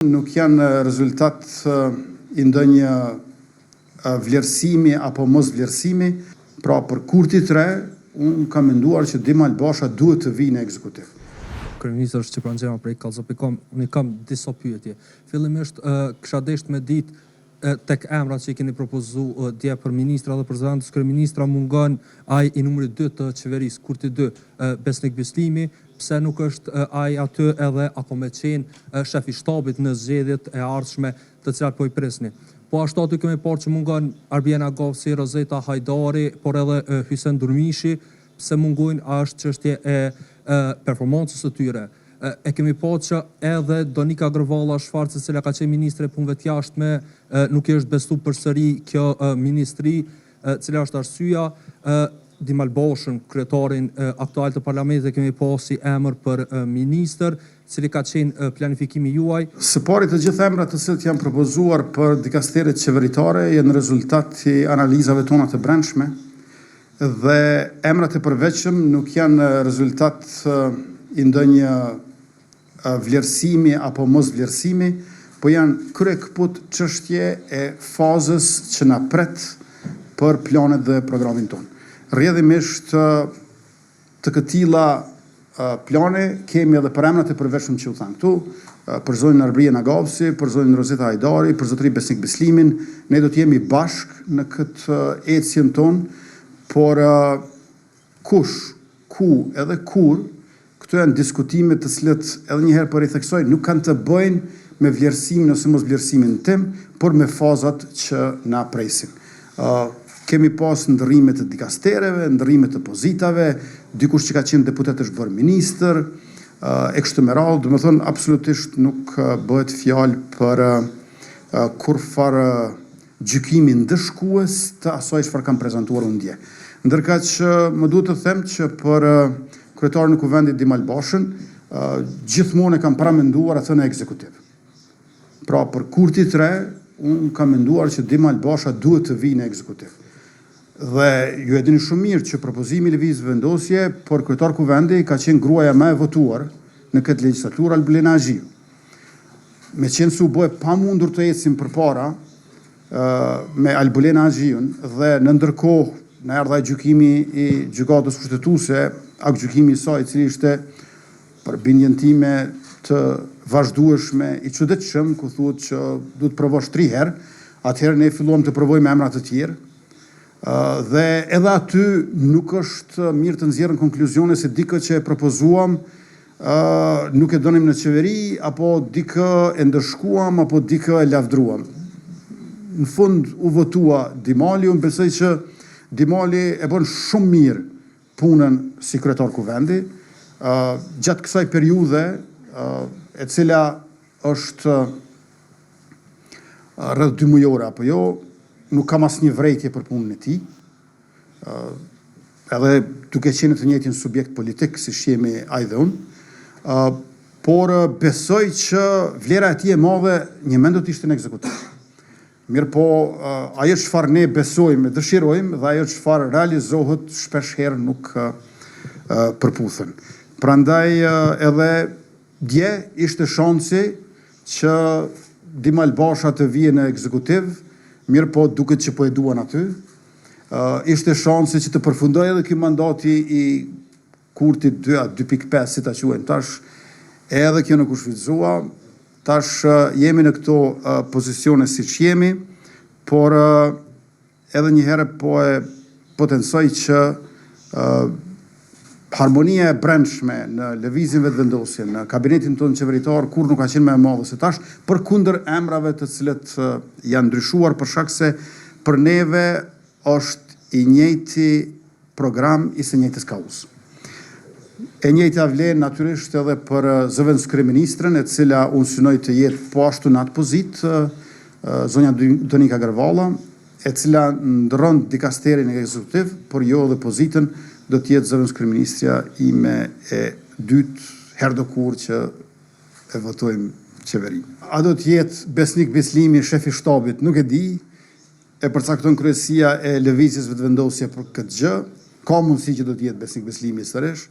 Nuk janë rezultat i ndonjë vlerësimi apo mos vlerësimi, pra për Kurti 3, unë kam menduar që Dim Albasha duhet të vijë në ekzekutiv. Kryeministri është Çipran Xhema prej Kallzopikom, unë kam disa pyetje. Fillimisht kisha dashur me ditë tek emrat që i keni propozuar dje për ministra dhe për zëvendës kryeministra mungon ai i numri 2 të qeverisë, Kurti 2, Besnik Bislimi, pse nuk është ai aty edhe apo me qenë shef i shtabit në zgjedhjet e ardhshme të cilat po i presni. Po ashtu aty kemi parë që mungon Arbiena Gavsi, Rozeta Hajdari, por edhe Hysen Durmishi, pse mungojnë është çështje e performancës së tyre. E kemi parë që edhe Donika Gërvalla Shfarc, e cila ka qenë ministre e punëve të jashtme, nuk i është besu përsëri kjo ministri, cila është arsyeja. Dim Albashën, kryetarin aktual të parlamentit, kemi pasur si emër për ministër, cili ka qenë planifikimi juaj. Së pari të gjithë emrat të cilët janë propozuar për dikasteret qeveritare janë rezultat i analizave tona të brendshme dhe emrat e përveçëm nuk janë rezultat i ndonjë vlerësimi apo mos vlerësimi, po janë kryekput çështje e fazës që na pret për planet dhe programin tonë. Rrjedhimisht të këtilla plane kemi edhe për emrat e përveçëm që u thanë këtu, për zonën Arbiena Gavsi, për zonën Rozeta Hajdari, për zotëri Besnik Bislimin. Ne do të jemi bashkë në këtë ecjen tonë, por kush, ku edhe kur, këto janë diskutime të cilët edhe një herë po i theksoj, nuk kanë të bëjnë me vlerësimin ose mos vlerësimin tim, por me fazat që na presin. Kemi pas ndërrime të dikastereve, ndërrime të pozitave, dikush që ka qenë deputet është bërë ministër, e kështu me radhë, do të thonë absolutisht nuk bëhet fjalë për kurfar gjykimi ndëshkues të asaj çfarë kam prezantuar unë dje. Ndërkaq që më duhet të them që për kryetarin e Kuvendit Dim Albashën, gjithmonë e kam paramenduar atë në ekzekutiv. Pra për Kurti 3, unë kam menduar që Dim Albasha duhet të vijë në ekzekutiv. Dhe ju e dini shumë mirë që propozimi i lëvizjes vendosje për kryetar Kuvendi ka qenë gruaja më e votuar në këtë legjislaturë, Albulena Axhiu. Me qenë se u bë pamundur të ecim përpara me Albulena Axhiun dhe në ndërkohë na erdha gjykimi i gjykatës kushtetuese, gjykimi i saj i cili ishte për bindjen time të vazhdueshme i çuditshëm, ku thuhet që duhet provosh 3 herë, atëherë ne filluam të provojmë emra të tjerë. Dhe edhe aty nuk është mirë të nxjerrën konkluzione se dikë që e propozuam nuk e donim në qeveri, apo dikë e ndëshkuam, apo dikë e lavdruam. Në fund u votua Dimali, unë besoj që Dimali e bën shumë mirë punën si kryetar Kuvendi, gjatë kësaj periudhe, e cila është rreth 2 mujore apo jo, nuk kam asnjë vrejtje për punën e tij. Edhe duke qenë të njëjtin subjekt politik si jemi ai dhe unë, por besoj që vlera e tij e madhe një mend do të ishte në ekzekutiv. Mirë po, ajo çfarë ne besojmë, dëshirojmë dhe ajo çfarë realizohet shpesh herë nuk përputhen. Prandaj edhe dje ishte shansi që Dim Albasha të vijë në ekzekutiv, mirë po duket që po e duan aty. Ishte shansi që të përfundoj edhe ky mandati i Kurtit 2.5, si ta quajmë tash, edhe kjo nuk u shfrytëzua. Tash jemi në këto pozicione siç jemi, por edhe një herë po e potencoj që harmonia e brendshme në lëvizjen vetëvendosje, në kabinetin tonë qeveritar, kur nuk ka qenë më e madhe se tash, përkundër emrave të cilët janë ndryshuar për shkak se për neve është i njëjti program i së njëjtës kauzë. E njëjta vlen natyrisht edhe për zëvendës kryeministrën, e cila unë synoj të jetë po ashtu në atë pozitë, zonja Donika Gërvalla, e cila ndron dikasterin e ekzekutiv, por jo edhe pozitën do të jetë zëvendës kryeministrja ime e dytë herë do kur që e votojmë qeverinë. A do të jetë Besnik Bislimi shef i shtabit, nuk e di, e përcakton kryesia e lëvizjes vetëvendosje për këtë gjë, ka mundësi që do të jetë Besnik Bislimi sërish.